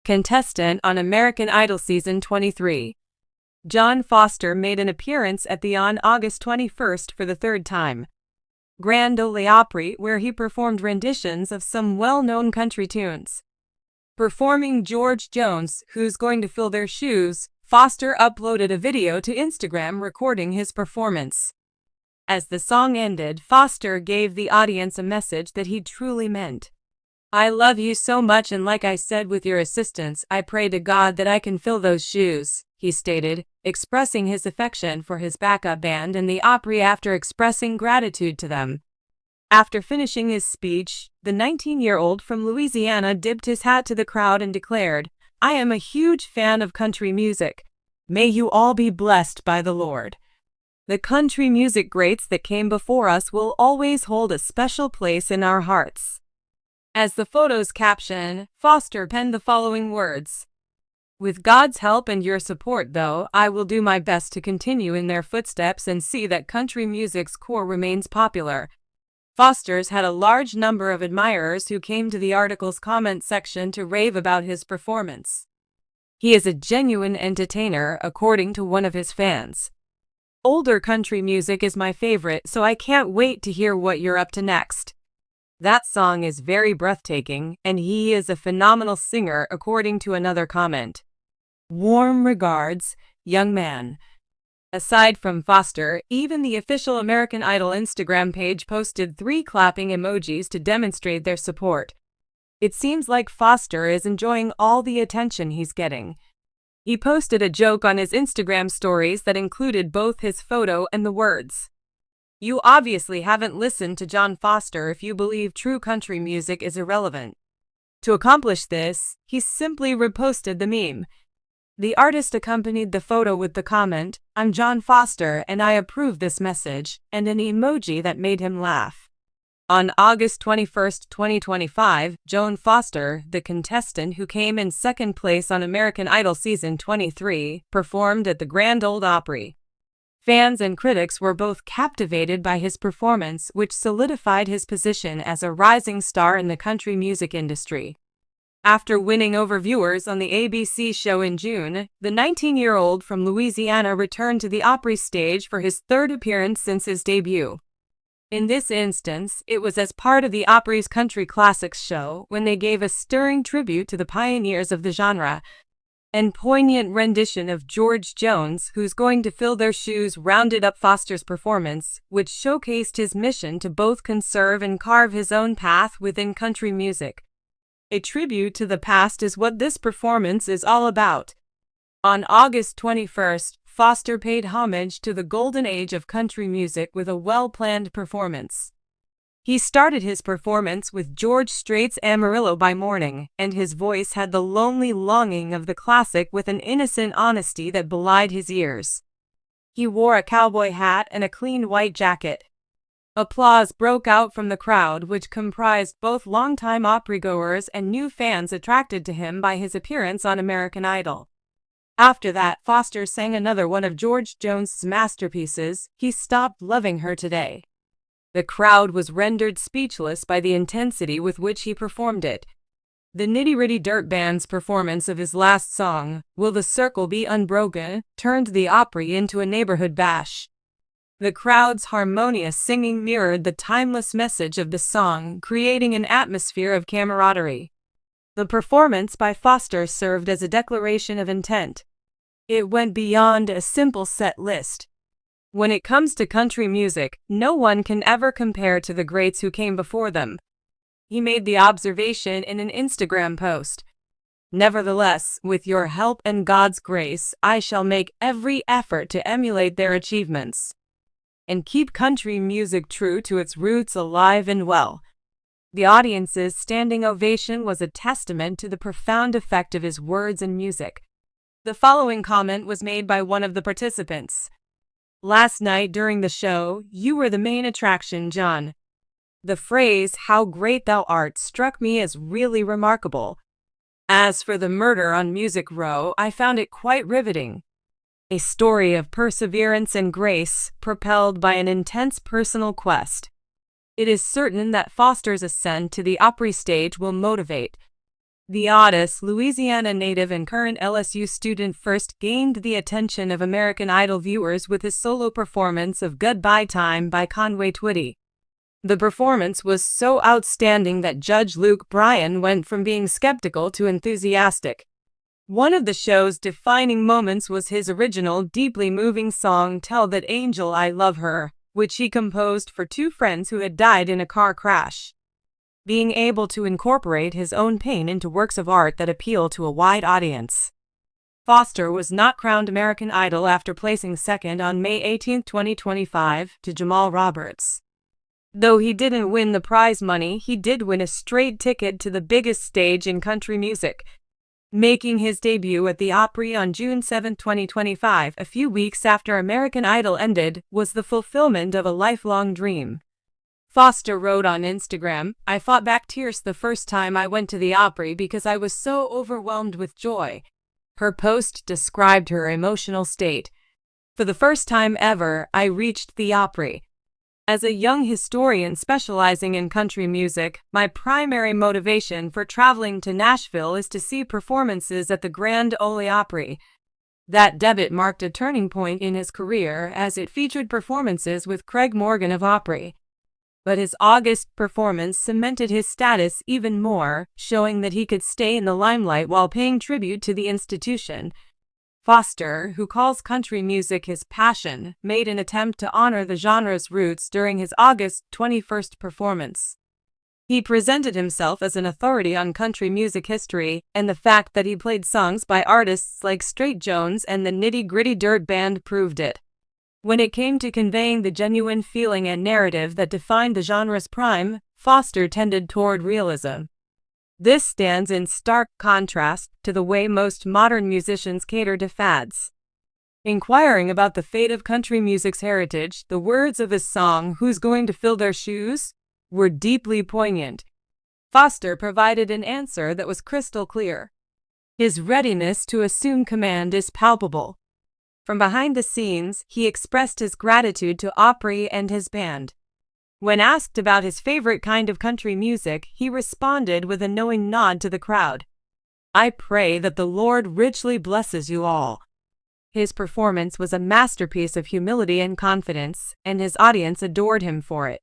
contestant on American Idol Season 23. Jon Foster made an appearance at the on August 21st for the third time. Grand Ole Opry, where he performed renditions of some well-known country tunes. Performing George Jones, Who's Going to Fill Their Shoes, Foster uploaded a video to Instagram recording his performance. As the song ended, Foster gave the audience a message that he truly meant. "I love you so much, and like I said, with your assistance, I pray to God that I can fill those shoes," he stated, expressing his affection for his backup band and the Opry after expressing gratitude to them. After finishing his speech, the 19-year-old from Louisiana dipped his hat to the crowd and declared, "I am a huge fan of country music. May you all be blessed by the Lord. The country music greats that came before us will always hold a special place in our hearts." As the photo's caption, Foster penned the following words: "With God's help and your support, though, I will do my best to continue in their footsteps and see that country music's core remains popular." Foster's had a large number of admirers who came to the article's comment section to rave about his performance. "He is a genuine entertainer," according to one of his fans. "Older country music is my favorite, so I can't wait to hear what you're up to next. That song is very breathtaking, and he is a phenomenal singer," according to another comment. "Warm regards, young man." Aside from Foster, even the official American Idol Instagram page posted 3 clapping emojis to demonstrate their support. It seems like Foster is enjoying all the attention he's getting. He posted a joke on his Instagram stories that included both his photo and the words, "You obviously haven't listened to Jon Foster if you believe true country music is irrelevant." To accomplish this, he simply reposted the meme. The artist accompanied the photo with the comment, "I'm Jon Foster and I approve this message," and an emoji that made him laugh. On August 21, 2025, Jon Foster, the contestant who came in second place on American Idol Season 23, performed at the Grand Ole Opry. Fans and critics were both captivated by his performance, which solidified his position as a rising star in the country music industry. After winning over viewers on the ABC show in June, the 19-year-old from Louisiana returned to the Opry stage for his third appearance since his debut. In this instance, it was as part of the Opry's Country Classics show, when they gave a stirring tribute to the pioneers of the genre. And poignant rendition of George Jones, Who's Going to Fill Their Shoes, rounded up Foster's performance, which showcased his mission to both conserve and carve his own path within country music. A tribute to the past is what this performance is all about. On August 21st, Foster paid homage to the golden age of country music with a well-planned performance. He started his performance with George Strait's "Amarillo by Morning," and his voice had the lonely longing of the classic with an innocent honesty that belied his years. He wore a cowboy hat and a clean white jacket. Applause broke out from the crowd, which comprised both longtime Opry-goers and new fans attracted to him by his appearance on American Idol. After that, Foster sang another one of George Jones' masterpieces, "He Stopped Loving Her Today." The crowd was rendered speechless by the intensity with which he performed it. The Nitty Gritty Dirt Band's performance of his last song, "Will the Circle Be Unbroken?" turned the Opry into a neighborhood bash. The crowd's harmonious singing mirrored the timeless message of the song, creating an atmosphere of camaraderie. The performance by Foster served as a declaration of intent. It went beyond a simple set list. When it comes to country music, no one can ever compare to the greats who came before them. He made the observation in an Instagram post. "Nevertheless, with your help and God's grace, I shall make every effort to emulate their achievements and keep country music true to its roots alive and well." The audience's standing ovation was a testament to the profound effect of his words and music. The following comment was made by one of the participants. "Last night during the show, you were the main attraction, Jon. The phrase, 'How great thou art,' struck me as really remarkable. As for the murder on Music Row, I found it quite riveting. A story of perseverance and grace, propelled by an intense personal quest. It is certain that Foster's ascent to the Opry stage will motivate The Otis, Louisiana native and current LSU student first gained the attention of American Idol viewers with his solo performance of Goodbye Time by Conway Twitty. The performance was so outstanding that Judge Luke Bryan went from being skeptical to enthusiastic. One of the show's defining moments was his original, deeply moving song Tell That Angel I Love Her, which he composed for two friends who had died in a car crash. Being able to incorporate his own pain into works of art that appeal to a wide audience. Foster was not crowned American Idol after placing second on May 18, 2025, to Jamal Roberts. Though he didn't win the prize money, he did win a straight ticket to the biggest stage in country music, making his debut at the Opry on June 7, 2025, a few weeks after American Idol ended, was the fulfillment of a lifelong dream. Foster wrote on Instagram, "I fought back tears the first time I went to the Opry because I was so overwhelmed with joy." Her post described her emotional state. "For the first time ever, I reached the Opry. As a young historian specializing in country music, my primary motivation for traveling to Nashville is to see performances at the Grand Ole Opry." That debut marked a turning point in his career as it featured performances with Craig Morgan of Opry. But his August performance cemented his status even more, showing that he could stay in the limelight while paying tribute to the institution. Foster, who calls country music his passion, made an attempt to honor the genre's roots during his August 21st performance. He presented himself as an authority on country music history, and the fact that he played songs by artists like Straight Jones and the Nitty Gritty Dirt Band proved it. When it came to conveying the genuine feeling and narrative that defined the genre's prime, Foster tended toward realism. This stands in stark contrast to the way most modern musicians cater to fads. Inquiring about the fate of country music's heritage, the words of his song, "Who's Going to Fill Their Shoes?" were deeply poignant. Foster provided an answer that was crystal clear. His readiness to assume command is palpable. From behind the scenes, he expressed his gratitude to Opry and his band. When asked about his favorite kind of country music, he responded with a knowing nod to the crowd. "I pray that the Lord richly blesses you all." His performance was a masterpiece of humility and confidence, and his audience adored him for it.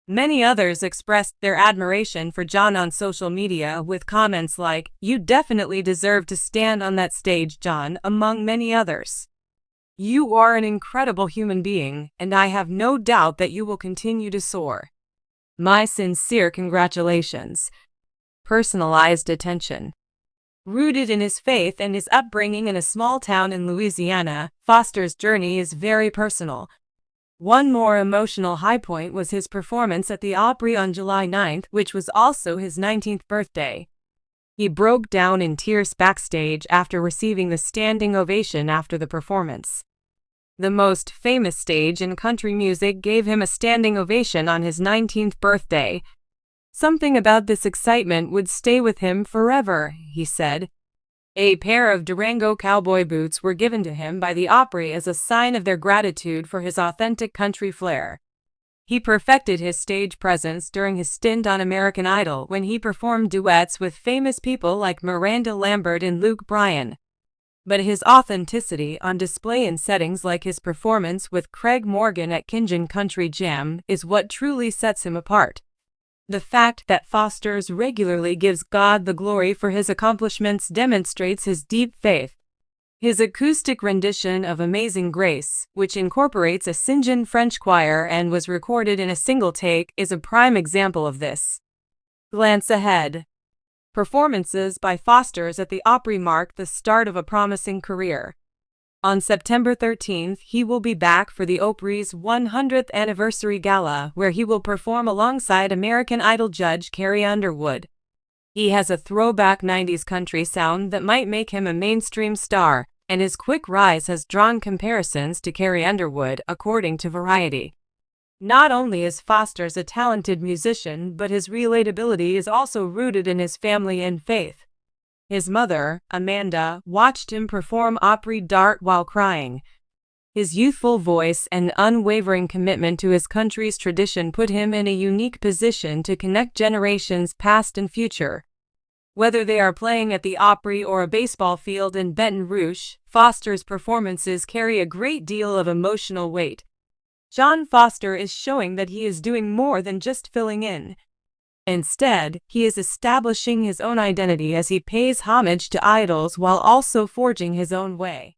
Many others expressed their admiration for John on social media with comments like, "You definitely deserve to stand on that stage, John," among many others. "You are an incredible human being, and I have no doubt that you will continue to soar. My sincere congratulations." Personalized attention. Rooted in his faith and his upbringing in a small town in Louisiana, Foster's journey is very personal. One more emotional high point was his performance at the Opry on July 9, which was also his 19th birthday. He broke down in tears backstage after receiving the standing ovation after the performance. The most famous stage in country music gave him a standing ovation on his 19th birthday. "Something about this excitement would stay with him forever," he said. A pair of Durango cowboy boots were given to him by the Opry as a sign of their gratitude for his authentic country flair. He perfected his stage presence during his stint on American Idol when he performed duets with famous people like Miranda Lambert and Luke Bryan. But his authenticity on display in settings like his performance with Craig Morgan at Kinjin Country Jam is what truly sets him apart. The fact that Foster regularly gives God the glory for his accomplishments demonstrates his deep faith. His acoustic rendition of Amazing Grace, which incorporates a St. French choir and was recorded in a single take, is a prime example of this. Glance ahead. Performances by Foster's at the Opry mark the start of a promising career. On September 13th, he will be back for the Opry's 100th anniversary gala, where he will perform alongside American Idol judge Carrie Underwood. He has a throwback 90s country sound that might make him a mainstream star, and his quick rise has drawn comparisons to Carrie Underwood, according to Variety. Not only is Foster a talented musician, but his relatability is also rooted in his family and faith. His mother, Amanda, watched him perform Opry Dart while crying. His youthful voice and unwavering commitment to his country's tradition put him in a unique position to connect generations past and future. Whether they are playing at the Opry or a baseball field in Baton Rouge, Foster's performances carry a great deal of emotional weight. John Foster is showing that he is doing more than just filling in. Instead, he is establishing his own identity as he pays homage to idols while also forging his own way.